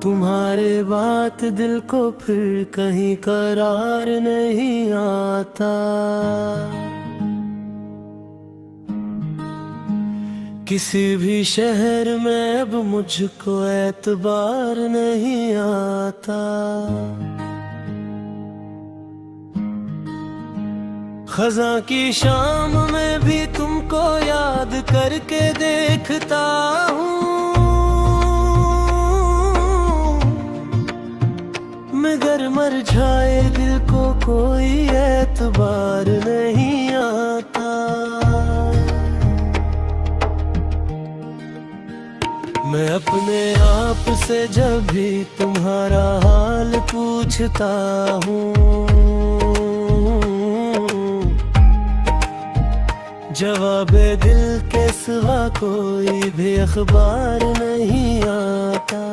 तुम्हारे बात दिल को फिर कहीं करार नहीं आता। किसी भी शहर में अब मुझको एतबार नहीं आता। खज़ां की शाम में भी तुमको याद करके देखता हूँ। मगर मुरझाए दिल को कोई एतबार नहीं आता। मैं अपने आप से जब भी तुम्हारा हाल पूछता हूँ, जवाबे दिल के सिवा कोई भी अखबार नहीं आता।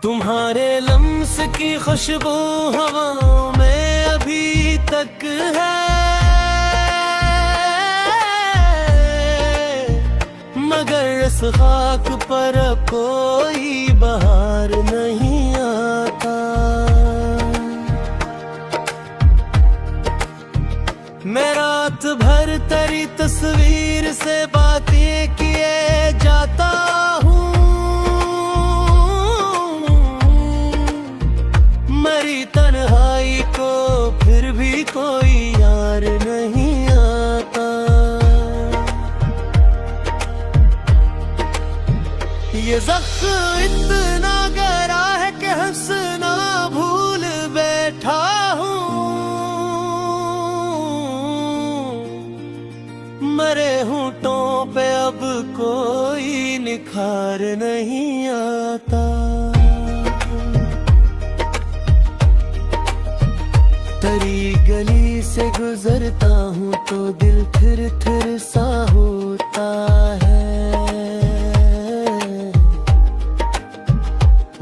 तुम्हारे लम्स की खुशबू हवाओं में अभी तक है, मगर इस खाक पर कोई बहार नहीं आता। मैं रात भर तेरी तस्वीर से बातें किए जाता हूँ। मरी तन्हाई को फिर भी कोई यार नहीं आता। ये ज़ख्म इतना गहरा है कि हंसना भूल बैठा हूँ। मरे होंठों पे अब कोई निखार नहीं आता। तेरी गली से गुजरता हूँ तो दिल थिर थिर सा होता है।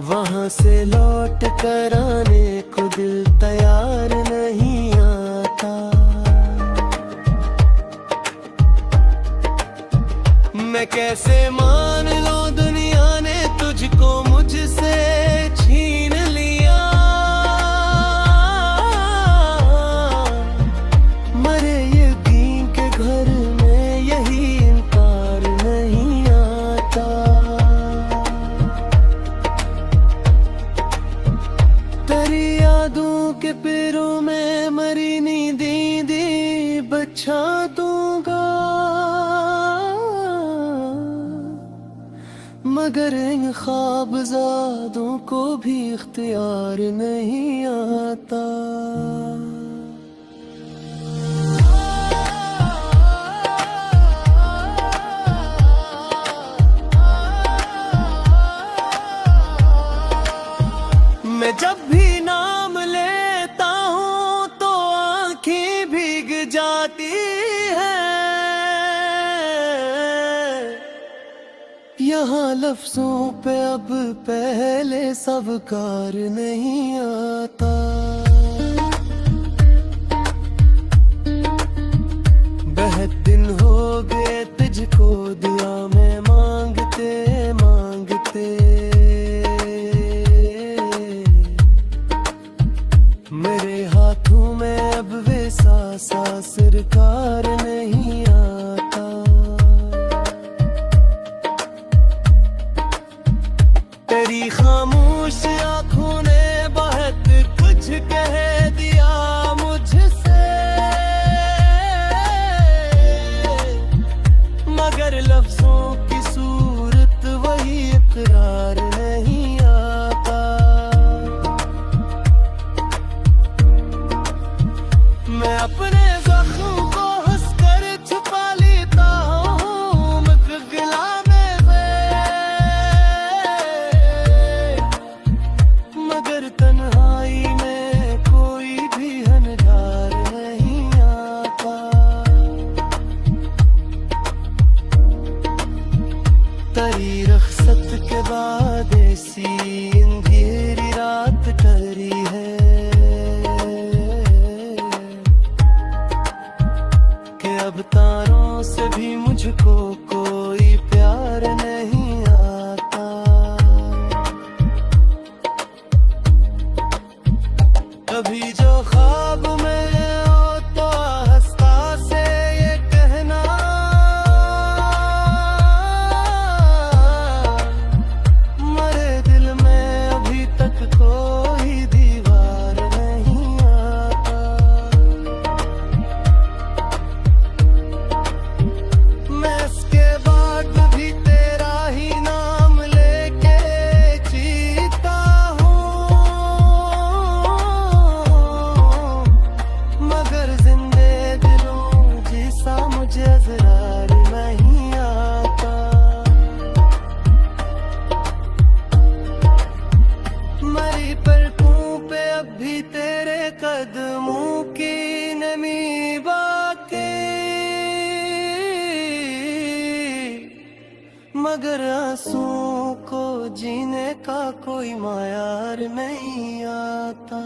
वहाँ से लौट कर आने को दिल तैयार नहीं आता। मैं कैसे मान लूं दुनिया ने तुझको मुझसे छीन लिया। मरे यकीन के घर में यही इनकार नहीं आता। तेरी यादों के पैरों में मरी नींदी बचा दूंगा। मगर इन ख्वाबज़ादों को भी इख्तियार नहीं आता। मैं जब भी नाम लेता हूँ तो आँखें भीग जाती है। यहाँ लफ्जों पे अब पहले सवकार नहीं आता। बहुत दिन हो गए तुझको दुआ में मांगते मांगते। मेरे हाथों में अब वैसा सा सरकार नहीं आता। तेरी खामोश आँखों ने बहुत कुछ कह दिया मुझसे। मगर लफ्जों की सूरत वही इकरार नहीं आता। मैं अपने ज़ख्म को हंसकर छुपा लेता हूँ मुश्किला में मगर तन्हाई में कोई भी हनगार नहीं आता। को कोई प्यार नहीं आता। कभी जो ख्वाब में हो तो हंसता से ये कहना, मरे दिल में अभी तक कोई दीवार नहीं आता। मैं इसके बाद भी तेरा ही नाम लेके जीता हूँ, मगर जिंदे दिलों जैसा मुझे असरार नहीं आता। मरी पलकों पे अब भी तेरे कदमों की नमी बाकी, मगर आंसुओं को जीने का कोई मायार नहीं आता।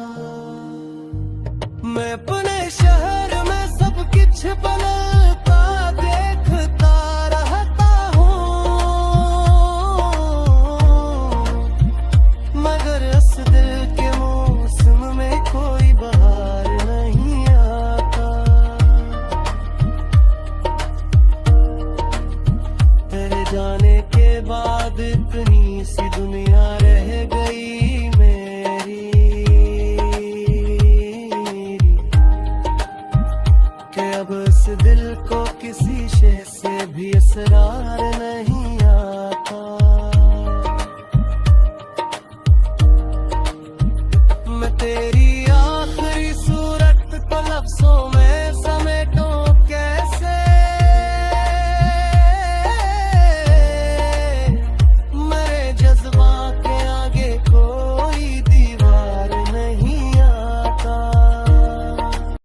मैं अपने शहर में सब कुछ बना